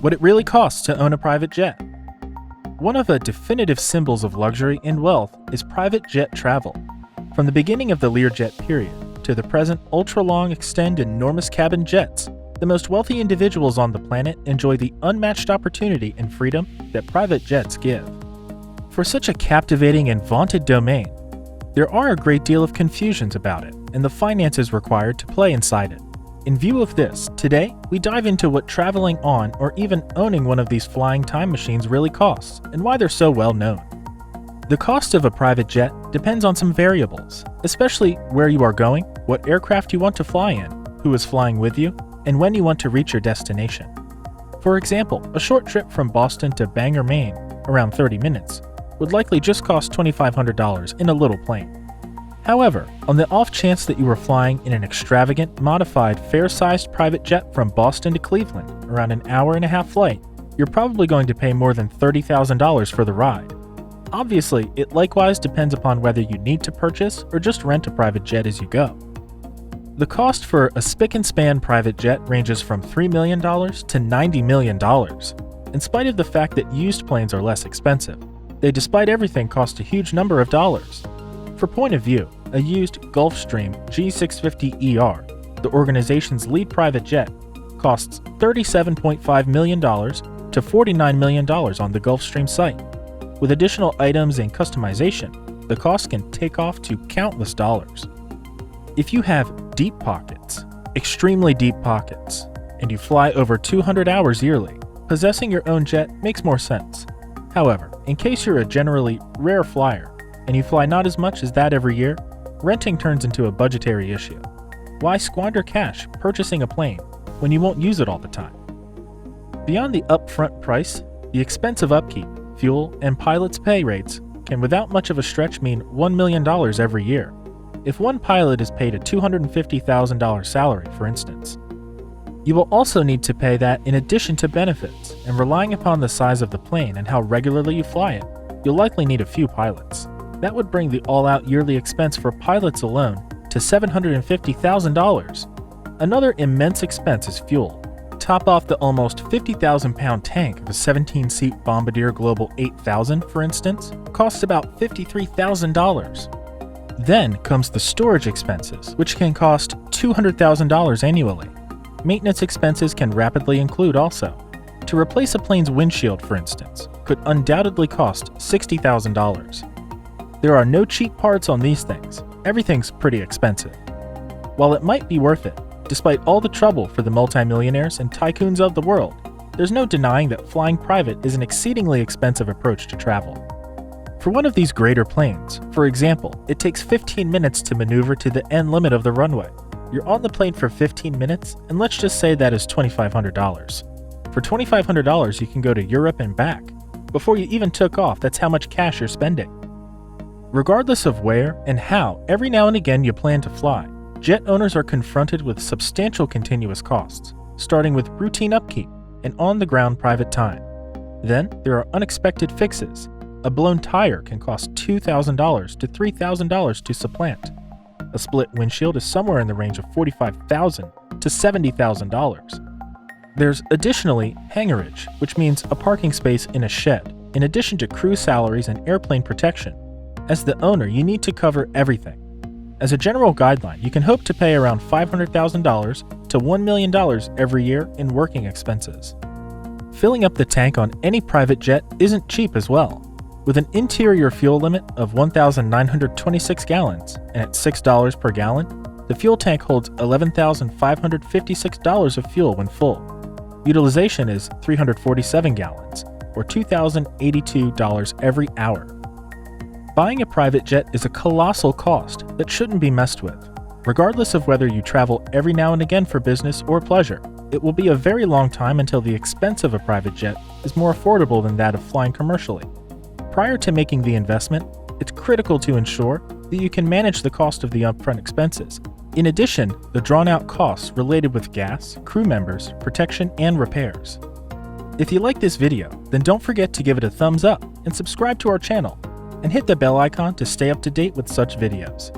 What it really costs to own a private jet. One of the definitive symbols of luxury and wealth is private jet travel. From the beginning of the Learjet period to the present ultra-long extend enormous cabin jets, the most wealthy individuals on the planet enjoy the unmatched opportunity and freedom that private jets give. For such a captivating and vaunted domain, there are a great deal of confusions about it and the finances required to play inside it. In view of this, today we dive into what traveling on or even owning one of these flying time machines really costs and why they're so well known. The cost of a private jet depends on some variables, especially where you are going, what aircraft you want to fly in, who is flying with you, and when you want to reach your destination. For example, a short trip from Boston to Bangor, Maine, around 30 minutes, would likely just cost $2,500 in a little plane. However, on the off chance that you were flying in an extravagant, modified, fair-sized private jet from Boston to Cleveland, around an hour-and-a-half flight, you're probably going to pay more than $30,000 for the ride. Obviously, it likewise depends upon whether you need to purchase or just rent a private jet as you go. The cost for a spick-and-span private jet ranges from $3 million to $90 million. In spite of the fact that used planes are less expensive, they despite everything cost a huge number of dollars. For point of view, a used Gulfstream G650ER, the organization's lead private jet, costs $37.5 million to $49 million on the Gulfstream site. With additional items and customization, the cost can take off to countless dollars. If you have deep pockets, extremely deep pockets, and you fly over 200 hours yearly, possessing your own jet makes more sense. However, in case you're a generally rare flyer, and you fly not as much as that every year, renting turns into a budgetary issue. Why squander cash purchasing a plane when you won't use it all the time? Beyond the upfront price, the expense of upkeep, fuel, and pilots' pay rates can without much of a stretch mean $1 million every year. If one pilot is paid a $250,000 salary, for instance. You will also need to pay that in addition to benefits, and relying upon the size of the plane and how regularly you fly it, you'll likely need a few pilots. That would bring the all-out yearly expense for pilots alone to $750,000. Another immense expense is fuel. Top off the almost 50,000-pound tank of a 17-seat Bombardier Global 8000, for instance, costs about $53,000. Then comes the storage expenses, which can cost $200,000 annually. Maintenance expenses can rapidly include also. To replace a plane's windshield, for instance, could undoubtedly cost $60,000. There are no cheap parts on these things. Everything's pretty expensive. While it might be worth it, despite all the trouble for the multimillionaires and tycoons of the world, there's no denying that flying private is an exceedingly expensive approach to travel. For one of these greater planes, for example, it takes 15 minutes to maneuver to the end limit of the runway. You're on the plane for 15 minutes, and let's just say that is $2,500. For $2,500, you can go to Europe and back. Before you even took off, that's how much cash you're spending. Regardless of where and how every now and again you plan to fly, jet owners are confronted with substantial continuous costs, starting with routine upkeep and on-the-ground private time. Then there are unexpected fixes. A blown tire can cost $2,000 to $3,000 to supplant. A split windshield is somewhere in the range of $45,000 to $70,000. There's additionally hangarage, which means a parking space in a shed, in addition to crew salaries and airplane protection. As the owner, you need to cover everything. As a general guideline, you can hope to pay around $500,000 to $1 million every year in working expenses. Filling up the tank on any private jet isn't cheap as well. With an interior fuel limit of 1,926 gallons and at $6 per gallon, the fuel tank holds $11,556 of fuel when full. Utilization is 347 gallons, or $2,082 every hour. Buying a private jet is a colossal cost that shouldn't be messed with. Regardless of whether you travel every now and again for business or pleasure, it will be a very long time until the expense of a private jet is more affordable than that of flying commercially. Prior to making the investment, it's critical to ensure that you can manage the cost of the upfront expenses. In addition, the drawn-out costs related with gas, crew members, protection, and repairs. If you like this video, then don't forget to give it a thumbs up and subscribe to our channel, and hit the bell icon to stay up to date with such videos.